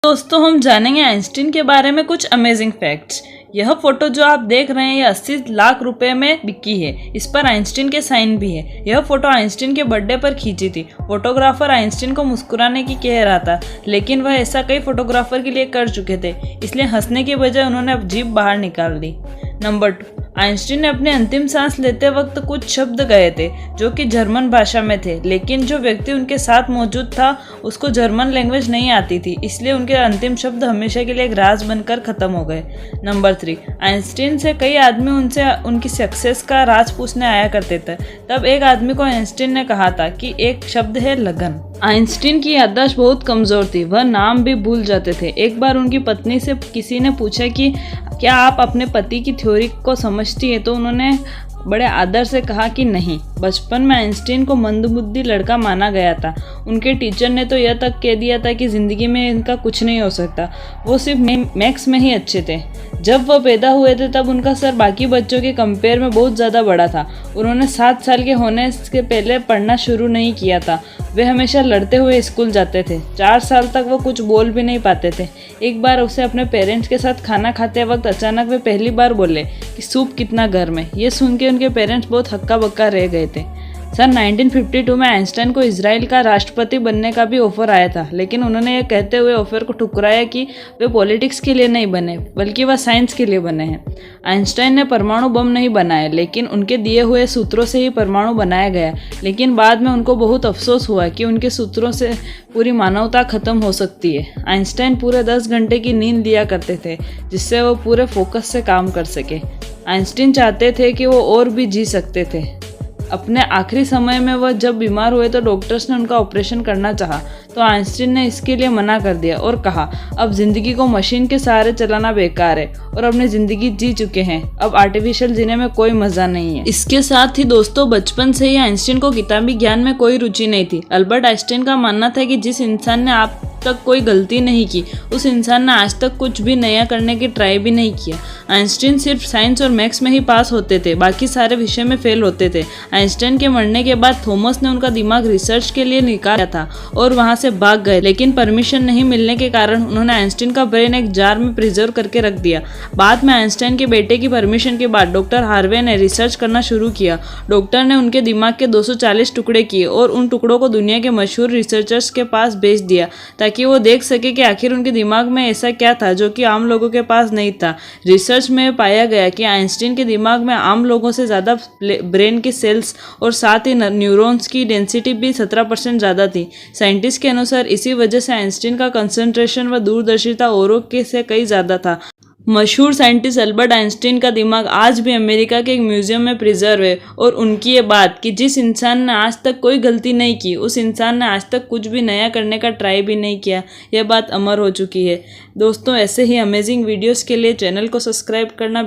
दोस्तों हम जानेंगे आइंस्टीन के बारे में कुछ अमेजिंग फैक्ट्स। यह फोटो जो आप देख रहे हैं ये 80 लाख रुपए में बिकी है। इस पर आइंस्टीन के साइन भी है। यह फोटो आइंस्टीन के बर्थडे पर खींची थी। फोटोग्राफर आइंस्टीन को मुस्कुराने की कह रहा था, लेकिन वह ऐसा कई फोटोग्राफर के लिए कर चुके थे, इसलिए हंसने की बजाय उन्होंने अब जीभ बाहर निकाल दी। नंबर 2, आइंस्टीन ने अपनी अंतिम सांस लेते वक्त कुछ शब्द गए थे जो कि जर्मन भाषा में थे, लेकिन जो व्यक्ति उनके साथ मौजूद था उसको जर्मन लैंग्वेज नहीं आती थी, इसलिए उनके अंतिम शब्द हमेशा के लिए एक राज बनकर खत्म हो गए। नंबर 3, आइंस्टीन से कई आदमी उनसे उनकी सक्सेस का राज पूछने आया करते थे। तब एक आदमी को आइंस्टीन ने कहा था कि एक शब्द है लगन। आइंस्टीन की याददाश्त बहुत कमज़ोर थी, वह नाम भी भूल जाते थे। एक बार उनकी पत्नी से किसी ने पूछा कि क्या आप अपने पति की थ्योरी को समझती है, तो उन्होंने बड़े आदर से कहा कि नहीं। बचपन में आइंस्टीन को मंदबुद्धि लड़का माना गया था। उनके टीचर ने तो यह तक कह दिया था कि ज़िंदगी में इनका कुछ नहीं हो सकता, वो सिर्फ मैथ्स में ही अच्छे थे। जब वह पैदा हुए थे तब उनका सर बाकी बच्चों के कंपेयर में बहुत ज़्यादा बड़ा था। उन्होंने 7 साल के होने के पहले पढ़ना शुरू नहीं किया था। वे हमेशा लड़ते हुए स्कूल जाते थे। 4 साल तक वो कुछ बोल भी नहीं पाते थे। एक बार उसे अपने पेरेंट्स के साथ खाना खाते वक्त अचानक वे पहली बार बोले कि सूप कितना गर्म है। ये सुन के उनके पेरेंट्स बहुत हक्का बक्का रह गए थे। सन 1952 में आइंस्टाइन को इजराइल का राष्ट्रपति बनने का भी ऑफर आया था, लेकिन उन्होंने ये कहते हुए ऑफर को ठुकराया कि वे पॉलिटिक्स के लिए नहीं बने, बल्कि वह साइंस के लिए बने हैं। आइंस्टाइन ने परमाणु बम नहीं बनाया, लेकिन उनके दिए हुए सूत्रों से ही परमाणु बनाया गया। लेकिन बाद में उनको बहुत अफसोस हुआ कि उनके सूत्रों से पूरी मानवता खत्म हो सकती है। आइंस्टाइन पूरे 10 घंटे की नींद लिया करते थे, जिससे वो पूरे फोकस से काम कर सके। आइंस्टीन चाहते थे कि वो और भी जी सकते थे। अपने आखिरी समय में वह जब बीमार हुए तो डॉक्टर्स ने उनका ऑपरेशन करना चाहा, तो आइंस्टीन ने इसके लिए मना कर दिया और कहा, अब जिंदगी को मशीन के सहारे चलाना बेकार है और अपनी जिंदगी जी चुके हैं, अब आर्टिफिशियल जीने में कोई मजा नहीं है। इसके साथ ही दोस्तों बचपन से ही आइंस्टीन को किताबी ज्ञान में कोई रुचि नहीं थी। अल्बर्ट आइंस्टीन का मानना था कि जिस इंसान ने आप तक कोई गलती नहीं की, उस इंसान ने आज तक कुछ भी नया करने की ट्राई भी नहीं किया। आइंस्टीन सिर्फ साइंस और मैथ्स में ही पास होते थे, बाकी सारे विषय में फेल होते थे। आइंस्टाइन के मरने के बाद थॉमस ने उनका दिमाग रिसर्च के लिए निकाला था और वहां से भाग गए, लेकिन परमिशन नहीं मिलने के कारण उन्होंने आइंस्टीन का ब्रेन एक जार में प्रिजर्व करके रख दिया। बाद में आइंस्टाइन के बेटे की परमिशन के बाद डॉक्टर हार्वे ने रिसर्च करना शुरू किया। डॉक्टर ने उनके दिमाग के 240 टुकड़े किए और उन टुकड़ों को दुनिया के मशहूर रिसर्चर्स के पास भेज दिया, ताकि वो देख सके कि आखिर उनके दिमाग में ऐसा क्या था जो कि आम लोगों के पास नहीं था। रिसर्च में पाया गया कि आइंस्टीन के दिमाग में आम लोगों से ज़्यादा ब्रेन की सेल्स और साथ ही न्यूरॉन्स की डेंसिटी भी 17% ज़्यादा थी। साइंटिस्ट के अनुसार इसी वजह से आइंस्टीन का कंसंट्रेशन व दूरदर्शिता औरों के से कई ज़्यादा था। मशहूर साइंटिस्ट अल्बर्ट आइंस्टीन का दिमाग आज भी अमेरिका के एक म्यूजियम में प्रिजर्व है और उनकी ये बात कि जिस इंसान ने आज तक कोई गलती नहीं की, उस इंसान ने आज तक कुछ भी नया करने का ट्राई भी नहीं किया, यह बात अमर हो चुकी है। दोस्तों ऐसे ही अमेजिंग वीडियोस के लिए चैनल को सब्सक्राइब करना